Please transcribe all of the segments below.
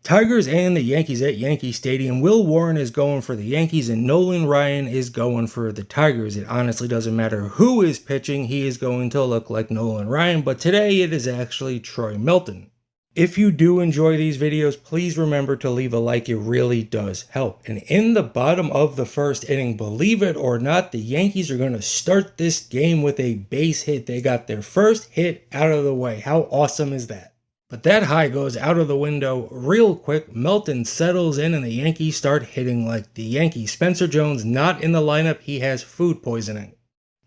Tigers and the Yankees at Yankee Stadium. Will Warren is going for the Yankees and Nolan Ryan is going for the Tigers. It honestly doesn't matter who is pitching, he is going to look like Nolan Ryan, but today it is actually Troy Milton. If you do enjoy these videos, please remember to leave a like, it really does help. And in the bottom of the first inning, believe it or not, the Yankees are going to start this game with a base hit. They got their first hit out of the way. How awesome is that? But that high goes out of the window real quick. Milton settles in and the Yankees start hitting like the Yankees. Spencer Jones not in the lineup. He has food poisoning.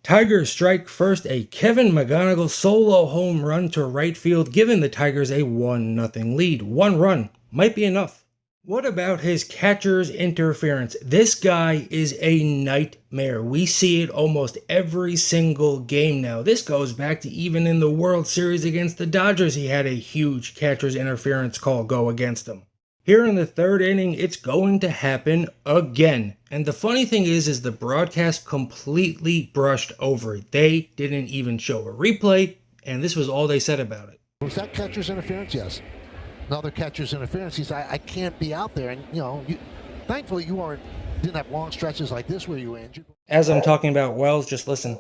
Tigers strike first, a Kevin McGonigal solo home run to right field, giving the Tigers a 1-0 lead. One run might be enough. What about his catcher's interference? This guy is a nightmare. We see it almost every single game now. This goes back to even in the World Series against the Dodgers, he had a huge catcher's interference call go against him. Here in the third inning, it's going to happen again. And the funny thing is the broadcast completely brushed over it. They didn't even show a replay, and this was all they said about it. Was that catcher's interference? Yes. Another catcher's interference. He said, I can't be out there. And, thankfully you didn't have long stretches like this where you were injured. As I'm talking about Wells, just listen.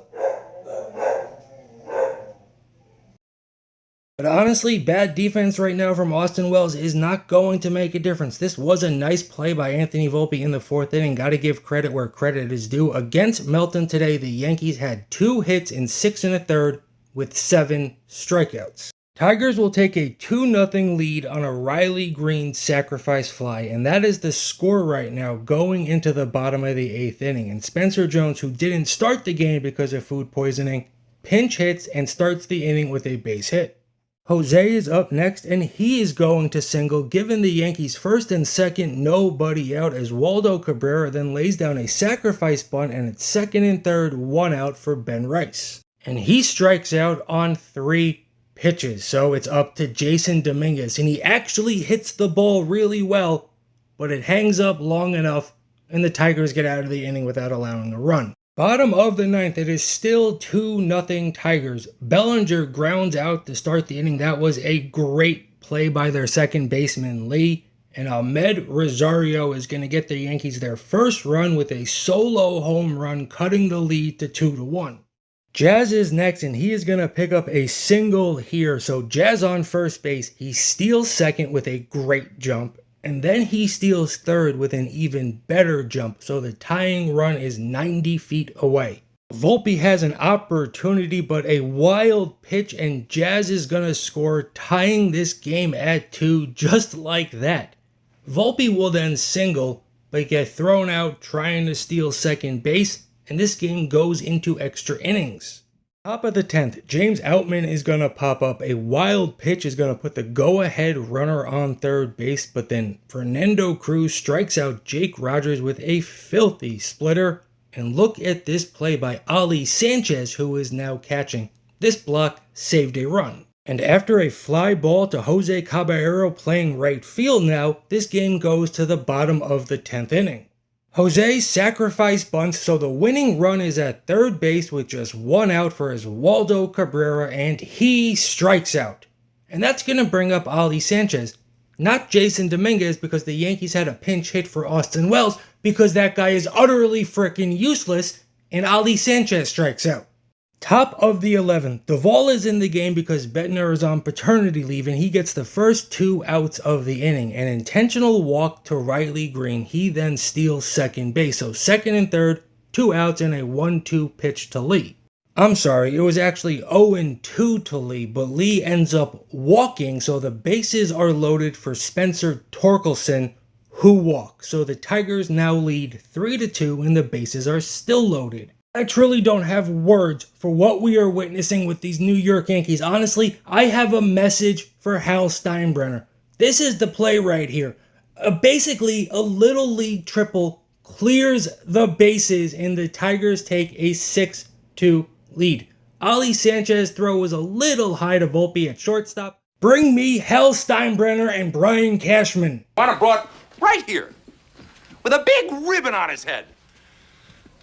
But honestly, bad defense right now from Austin Wells is not going to make a difference. This was a nice play by Anthony Volpe in the fourth inning. Got to give credit where credit is due. Against Milton today, the Yankees had 2 hits in 6 1/3 with 7 strikeouts. Tigers will take a 2-0 lead on a Riley Green sacrifice fly, and that is the score right now going into the bottom of the 8th inning. And Spencer Jones, who didn't start the game because of food poisoning, pinch hits and starts the inning with a base hit. Jose is up next, and he is going to single, giving the Yankees first and second, nobody out, as Waldo Cabrera then lays down a sacrifice bunt, and it's second and third, 1 out for Ben Rice. And he strikes out on 3 pitches, so it's up to Jason Dominguez, and he actually hits the ball really well, but it hangs up long enough, and the Tigers get out of the inning without allowing a run. Bottom of the 9th, it is still 2-0 Tigers. Bellinger grounds out to start the inning. That was a great play by their second baseman, Lee. And Ahmed Rosario is going to get the Yankees their first run with a solo home run, cutting the lead to 2-1. Jazz is next, and he is going to pick up a single here. So Jazz on first base, he steals second with a great jump. And then he steals third with an even better jump, so the tying run is 90 feet away. Volpe has an opportunity, but a wild pitch, and Jazz is going to score, tying this game at 2 just like that. Volpe will then single, but get thrown out trying to steal second base, and this game goes into extra innings. Top of the 10th, James Outman is going to pop up. A wild pitch is going to put the go-ahead runner on third base, but then Fernando Cruz strikes out Jake Rogers with a filthy splitter. And look at this play by Ali Sanchez, who is now catching. This block saved a run. And after a fly ball to Jose Caballero playing right field now, this game goes to the bottom of the 10th inning. Jose sacrifice bunts, so the winning run is at third base with just 1 out for his Waldo Cabrera, and he strikes out. And that's going to bring up Ali Sanchez, not Jason Dominguez, because the Yankees had a pinch hit for Austin Wells, because that guy is utterly freaking useless, and Ali Sanchez strikes out. Top of the 11th, Doval is in the game because Bettner is on paternity leave, and he gets the first 2 outs of the inning. An intentional walk to Riley Green. He then steals second base. So second and third, 2 outs, and a 1-2 pitch to Lee. I'm sorry, it was actually 0-2 to Lee, but Lee ends up walking, so the bases are loaded for Spencer Torkelson, who walks. So the Tigers now lead 3-2, and the bases are still loaded. I truly don't have words for what we are witnessing with these New York Yankees. Honestly, I have a message for Hal Steinbrenner. This is the play right here. Basically, a little league triple clears the bases, and the Tigers take a 6-2 lead. Ali Sanchez's throw was a little high to Volpe at shortstop. Bring me Hal Steinbrenner and Brian Cashman. I want him brought right here with a big ribbon on his head.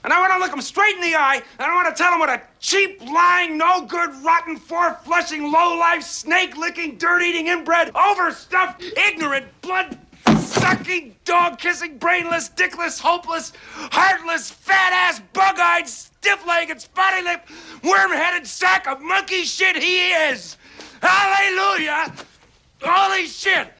And I want to look him straight in the eye, and I want to tell him what a cheap, lying, no-good, rotten, four-flushing, low-life, snake-licking, dirt-eating, inbred, overstuffed, ignorant, blood sucking, dog-kissing, brainless, dickless, hopeless, heartless, fat-ass, bug-eyed, stiff-legged, spotty-lipped, worm-headed sack of monkey shit he is! Hallelujah! Holy shit!